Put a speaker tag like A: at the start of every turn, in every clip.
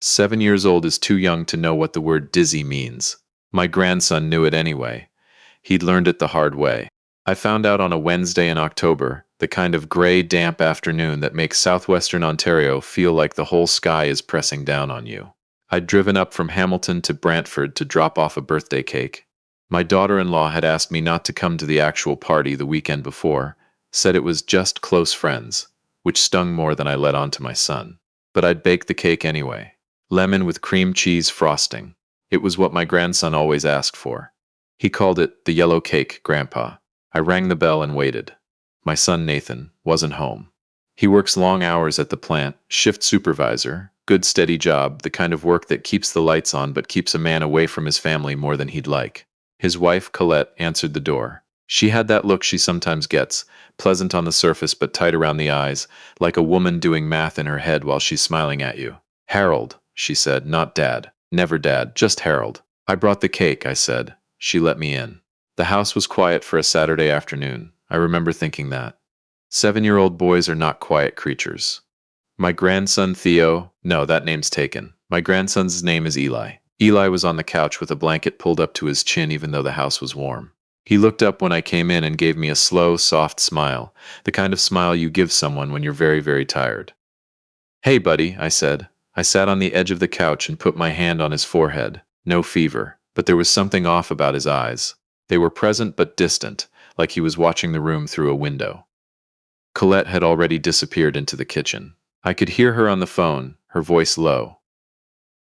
A: 7 years old is too young to know what the word dizzy means. My grandson knew it anyway. He'd learned it the hard way. I found out on a Wednesday in October, the kind of gray, damp afternoon that makes southwestern Ontario feel like the whole sky is pressing down on you. I'd driven up from Hamilton to Brantford to drop off a birthday cake. My daughter-in-law had asked me not to come to the actual party the weekend before, said it was just close friends, which stung more than I let on to my son. But I'd baked the cake anyway. Lemon with cream cheese frosting. It was what my grandson always asked for. He called it the yellow cake, Grandpa. I rang the bell and waited. My son Nathan wasn't home. He works long hours at the plant, shift supervisor, good steady job, the kind of work that keeps the lights on but keeps a man away from his family more than he'd like. His wife, Colette, answered the door. She had that look she sometimes gets, pleasant on the surface but tight around the eyes, like a woman doing math in her head while she's smiling at you. Harold, she said, not Dad. Never Dad, just Harold. I brought the cake, I said. She let me in. The house was quiet for a Saturday afternoon. I remember thinking that. 7-year-old boys are not quiet creatures. My grandson Theo, no, that name's taken. My grandson's name is Eli. Eli was on the couch with a blanket pulled up to his chin even though the house was warm. He looked up when I came in and gave me a slow, soft smile, the kind of smile you give someone when you're very, very tired. Hey, buddy, I said. I sat on the edge of the couch and put my hand on his forehead. No fever, but there was something off about his eyes. They were present but distant, like he was watching the room through a window. Colette had already disappeared into the kitchen. I could hear her on the phone, her voice low.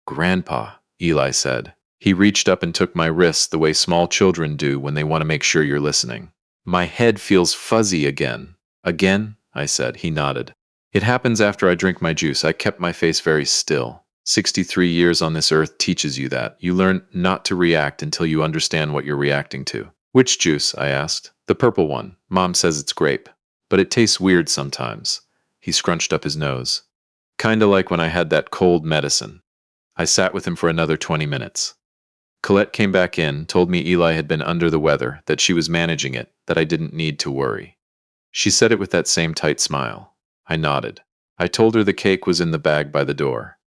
A: Grandpa, Eli said. He reached up and took my wrist the way small children do when they want to make sure you're listening. My head feels fuzzy again. Again? I said. He nodded. It happens after I drink my juice. I kept my face very still. 63 years on this earth teaches you that. You learn not to react until you understand what you're reacting to. Which juice? I asked. The purple one. Mom says it's grape. But it tastes weird sometimes. He scrunched up his nose. Kinda like when I had that cold medicine. I sat with him for another 20 minutes. Colette came back in, told me Eli had been under the weather, that she was managing it, that I didn't need to worry. She said it with that same tight smile. I nodded. I told her the cake was in the bag by the door.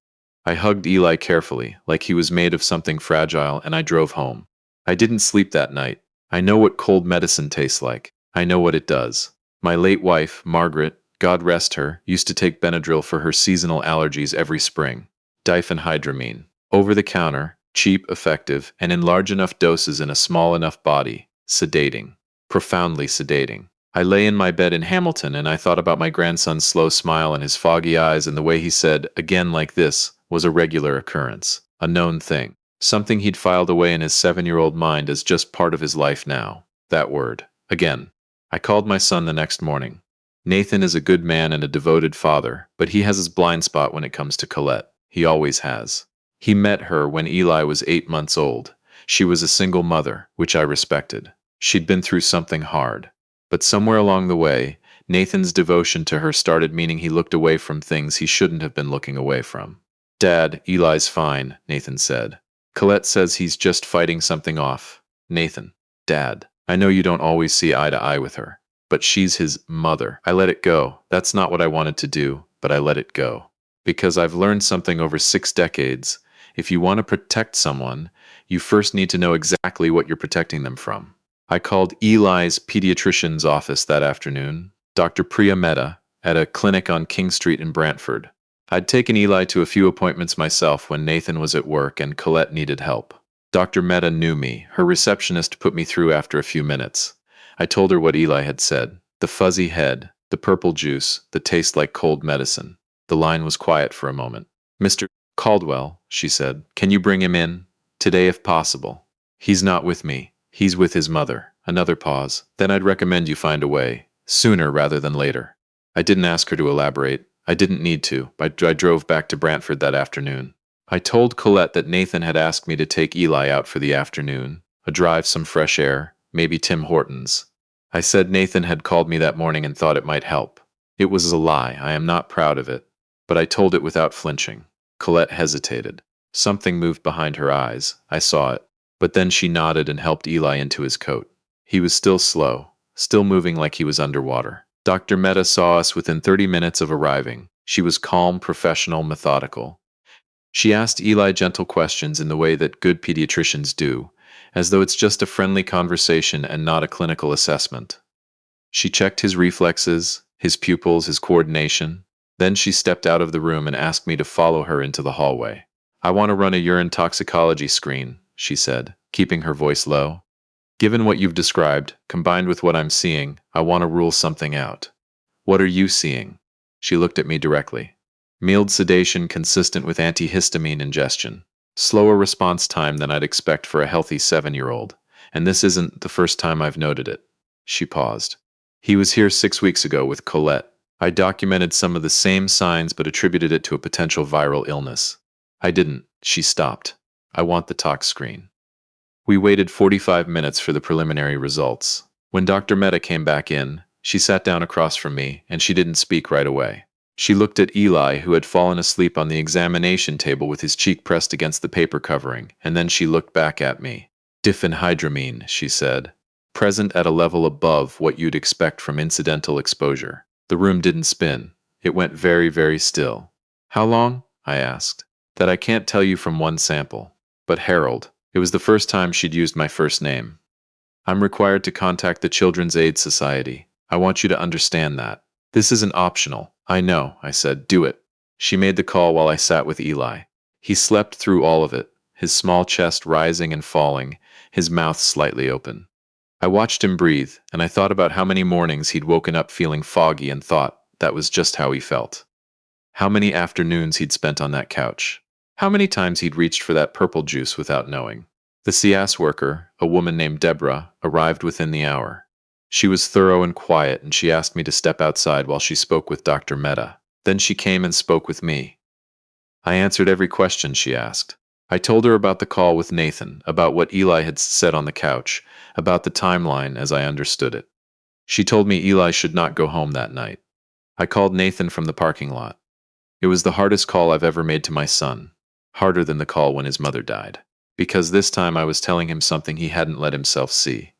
A: I hugged Eli carefully, like he was made of something fragile, and I drove home. I didn't sleep that night. I know what cold medicine tastes like. I know what it does. My late wife, Margaret, God rest her, used to take Benadryl for her seasonal allergies every spring. Diphenhydramine. Over the counter, cheap, effective, and in large enough doses in a small enough body. Sedating. Profoundly sedating. I lay in my bed in Hamilton and I thought about my grandson's slow smile and his foggy eyes and the way he said, again like this, was a regular occurrence. A known thing. Something he'd filed away in his 7-year-old mind as just part of his life now. That word. Again. I called my son the next morning. Nathan is a good man and a devoted father, but he has his blind spot when it comes to Colette. He always has. He met her when Eli was 8 months old. She was a single mother, which I respected. She'd been through something hard. But somewhere along the way, Nathan's devotion to her started meaning he looked away from things he shouldn't have been looking away from. Dad, Eli's fine, Nathan said. Colette says he's just fighting something off. Nathan, Dad, I know you don't always see eye to eye with her, but she's his mother. I let it go. That's not what I wanted to do, but I let it go. Because I've learned something over 6 decades. If you want to protect someone, you first need to know exactly what you're protecting them from. I called Eli's pediatrician's office that afternoon, Dr. Priya Mehta, at a clinic on King Street in Brantford. I'd taken Eli to a few appointments myself when Nathan was at work and Colette needed help. Dr. Mehta knew me. Her receptionist put me through after a few minutes. I told her what Eli had said. The fuzzy head, the purple juice, the taste like cold medicine. The line was quiet for a moment. Mr. Caldwell, she said, can you bring him in? Today if possible. He's not with me. He's with his mother. Another pause. Then I'd recommend you find a way. Sooner rather than later. I didn't ask her to elaborate. I didn't need to. I drove back to Brantford that afternoon. I told Colette that Nathan had asked me to take Eli out for the afternoon. A drive, some fresh air, maybe Tim Hortons. I said Nathan had called me that morning and thought it might help. It was a lie. I am not proud of it. But I told it without flinching. Colette hesitated. Something moved behind her eyes. I saw it. But then she nodded and helped Eli into his coat. He was still slow, still moving like he was underwater. Dr. Mehta saw us within 30 minutes of arriving. She was calm, professional, methodical. She asked Eli gentle questions in the way that good pediatricians do, as though it's just a friendly conversation and not a clinical assessment. She checked his reflexes, his pupils, his coordination. Then she stepped out of the room and asked me to follow her into the hallway. "I want to run a urine toxicology screen," she said, keeping her voice low. "Given what you've described, combined with what I'm seeing, I want to rule something out." "What are you seeing?" She looked at me directly. "Mild sedation consistent with antihistamine ingestion. Slower response time than I'd expect for a healthy 7-year-old. And this isn't the first time I've noted it." She paused. "He was here 6 weeks ago with Colette. I documented some of the same signs but attributed it to a potential viral illness." "I didn't." She stopped. "I want the tox screen." We waited 45 minutes for the preliminary results. When Dr. Mehta came back in, she sat down across from me, and she didn't speak right away. She looked at Eli, who had fallen asleep on the examination table with his cheek pressed against the paper covering, and then she looked back at me. "Diphenhydramine," she said, "present at a level above what you'd expect from incidental exposure." The room didn't spin. It went very, very still. "How long?" I asked. "That I can't tell you from one sample. But Harold," it was the first time she'd used my first name, "I'm required to contact the Children's Aid Society. I want you to understand that. This isn't optional." "I know," I said. "Do it." She made the call while I sat with Eli. He slept through all of it, his small chest rising and falling, his mouth slightly open. I watched him breathe, and I thought about how many mornings he'd woken up feeling foggy and thought that was just how he felt. How many afternoons he'd spent on that couch. How many times he'd reached for that purple juice without knowing. The CS worker, a woman named Deborah, arrived within the hour. She was thorough and quiet, and she asked me to step outside while she spoke with Dr. Mehta. Then she came and spoke with me. I answered every question she asked. I told her about the call with Nathan, about what Eli had said on the couch, about the timeline as I understood it. She told me Eli should not go home that night. I called Nathan from the parking lot. It was the hardest call I've ever made to my son, harder than the call when his mother died, because this time I was telling him something he hadn't let himself see.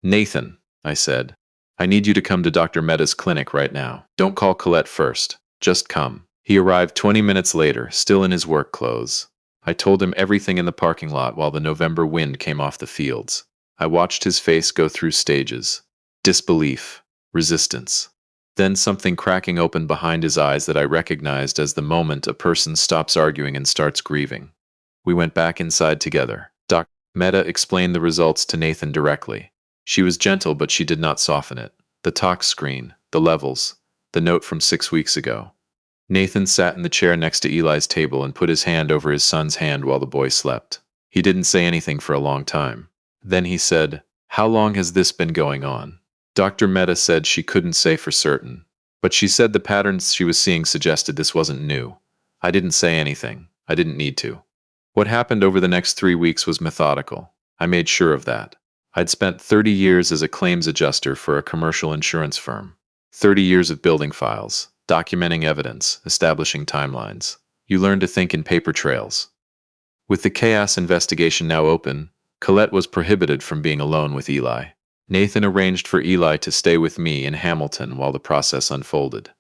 A: "Nathan," I said, "I need you to come to Dr. Mehta's clinic right now. Don't call Colette first. Just come." He arrived 20 minutes later, still in his work clothes. I told him everything in the parking lot while the November wind came off the fields. I watched his face go through stages. Disbelief, resistance. Then something cracking open behind his eyes that I recognized as the moment a person stops arguing and starts grieving. We went back inside together. Dr. Mehta explained the results to Nathan directly. She was gentle, but she did not soften it. The tox screen, the levels, the note from 6 weeks ago. Nathan sat in the chair next to Eli's table and put his hand over his son's hand while the boy slept. He didn't say anything for a long time. Then he said, "How long has this been going on?" Dr. Mehta said she couldn't say for certain, but she said the patterns she was seeing suggested this wasn't new. I didn't say anything. I didn't need to. What happened over the next 3 weeks was methodical. I made sure of that. I'd spent 30 years as a claims adjuster for a commercial insurance firm. 30 years of building files, documenting evidence, establishing timelines. You learn to think in paper trails. With the chaos investigation now open, Colette was prohibited from being alone with Eli. Nathan arranged for Eli to stay with me in Hamilton while the process unfolded.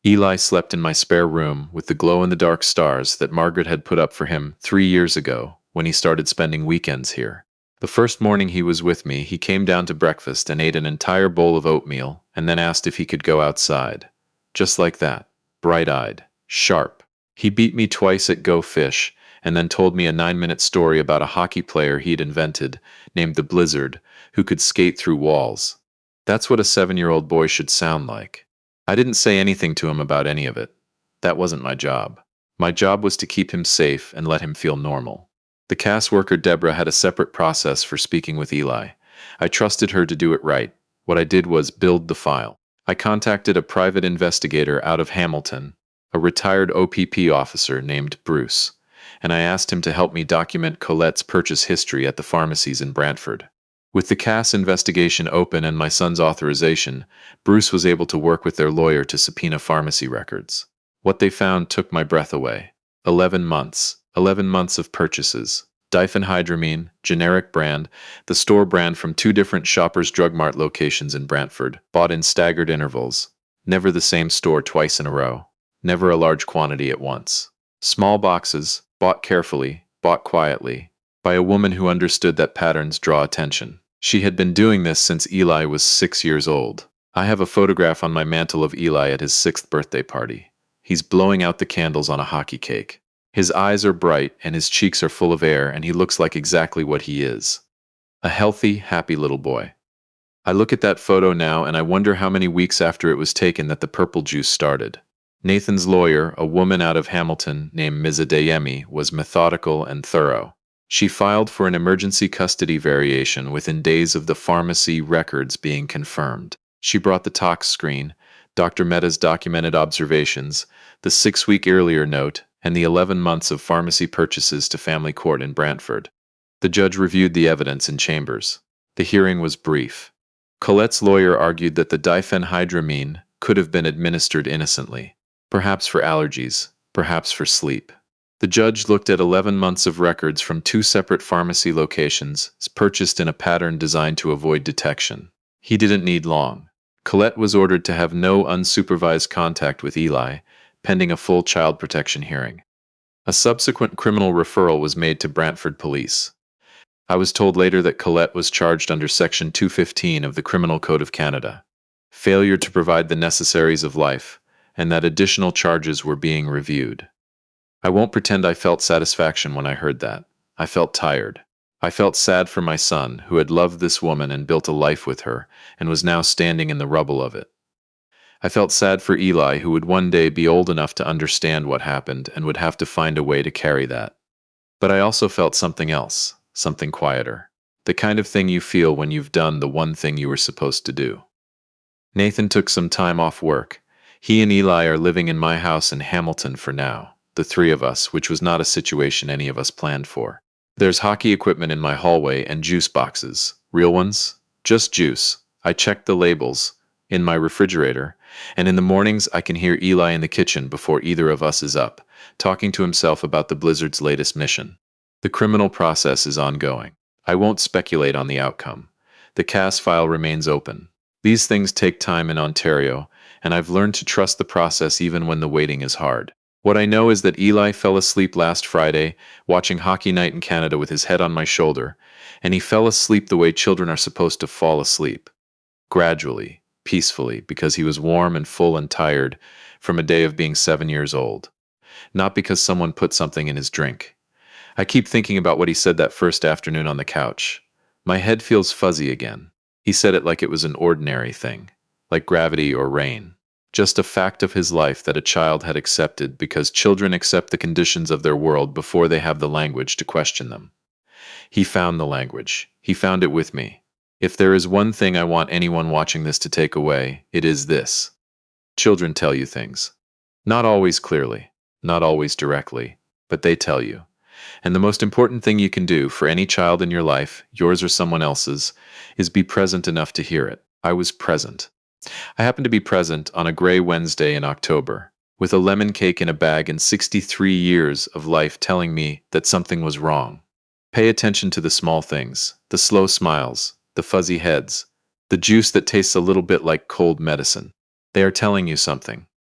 A: Eli slept in my spare room with the glow-in-the-dark stars that Margaret had put up for him 3 years ago when he started spending weekends here. The first morning he was with me, he came down to breakfast and ate an entire bowl of oatmeal and then asked if he could go outside. Just like that, bright-eyed, sharp. He beat me twice at Go Fish and then told me a 9-minute story about a hockey player he'd invented, named the Blizzard, who could skate through walls. That's what a 7-year-old boy should sound like. I didn't say anything to him about any of it. That wasn't my job. My job was to keep him safe and let him feel normal. The CAS worker Deborah had a separate process for speaking with Eli. I trusted her to do it right. What I did was build the file. I contacted a private investigator out of Hamilton, a retired OPP officer named Bruce, and I asked him to help me document Colette's purchase history at the pharmacies in Brantford. With the CAS investigation open and my son's authorization, Bruce was able to work with their lawyer to subpoena pharmacy records. What they found took my breath away. 11 months. 11 months of purchases. Diphenhydramine, generic brand, the store brand from 2 different Shoppers Drug Mart locations in Brantford, bought in staggered intervals. Never the same store twice in a row. Never a large quantity at once. Small boxes, bought carefully, bought quietly, by a woman who understood that patterns draw attention. She had been doing this since Eli was 6 years old. I have a photograph on my mantle of Eli at his 6th birthday party. He's blowing out the candles on a hockey cake. His eyes are bright and his cheeks are full of air, and he looks like exactly what he is. A healthy, happy little boy. I look at that photo now and I wonder how many weeks after it was taken that the purple juice started. Nathan's lawyer, a woman out of Hamilton named Ms. Adeyemi, was methodical and thorough. She filed for an emergency custody variation within days of the pharmacy records being confirmed. She brought the tox screen, Dr. Mehta's documented observations, the 6-week earlier note, and the 11 months of pharmacy purchases to family court in Brantford. The judge reviewed the evidence in chambers. The hearing was brief. Colette's lawyer argued that the diphenhydramine could have been administered innocently, perhaps for allergies, perhaps for sleep. The judge looked at 11 months of records from 2 separate pharmacy locations, purchased in a pattern designed to avoid detection. He didn't need long. Colette was ordered to have no unsupervised contact with Eli, pending a full child protection hearing. A subsequent criminal referral was made to Brantford police. I was told later that Colette was charged under Section 215 of the Criminal Code of Canada, failure to provide the necessaries of life, and that additional charges were being reviewed. I won't pretend I felt satisfaction when I heard that. I felt tired. I felt sad for my son, who had loved this woman and built a life with her, and was now standing in the rubble of it. I felt sad for Eli, who would one day be old enough to understand what happened and would have to find a way to carry that. But I also felt something else, something quieter. The kind of thing you feel when you've done the one thing you were supposed to do. Nathan took some time off work. He and Eli are living in my house in Hamilton for now, the 3 of us, which was not a situation any of us planned for. There's hockey equipment in my hallway and juice boxes. Real ones? Just juice. I checked the labels in my refrigerator, and in the mornings I can hear Eli in the kitchen before either of us is up, talking to himself about the Blizzard's latest mission. The criminal process is ongoing. I won't speculate on the outcome. The CAS file remains open. These things take time in Ontario, and I've learned to trust the process even when the waiting is hard. What I know is that Eli fell asleep last Friday, watching Hockey Night in Canada with his head on my shoulder, and he fell asleep the way children are supposed to fall asleep. Gradually, peacefully, because he was warm and full and tired from a day of being 7 years old. Not because someone put something in his drink. I keep thinking about what he said that first afternoon on the couch. My head feels fuzzy again. He said it like it was an ordinary thing, like gravity or rain. Just a fact of his life that a child had accepted because children accept the conditions of their world before they have the language to question them. He found the language. He found it with me. If there is one thing I want anyone watching this to take away, it is this. Children tell you things. Not always clearly, not always directly, but they tell you. And the most important thing you can do for any child in your life, yours or someone else's, is be present enough to hear it. I was present. I happened to be present on a gray Wednesday in October, with a lemon cake in a bag and 63 years of life telling me that something was wrong. Pay attention to the small things, the slow smiles, the fuzzy heads, the juice that tastes a little bit like cold medicine. They are telling you something.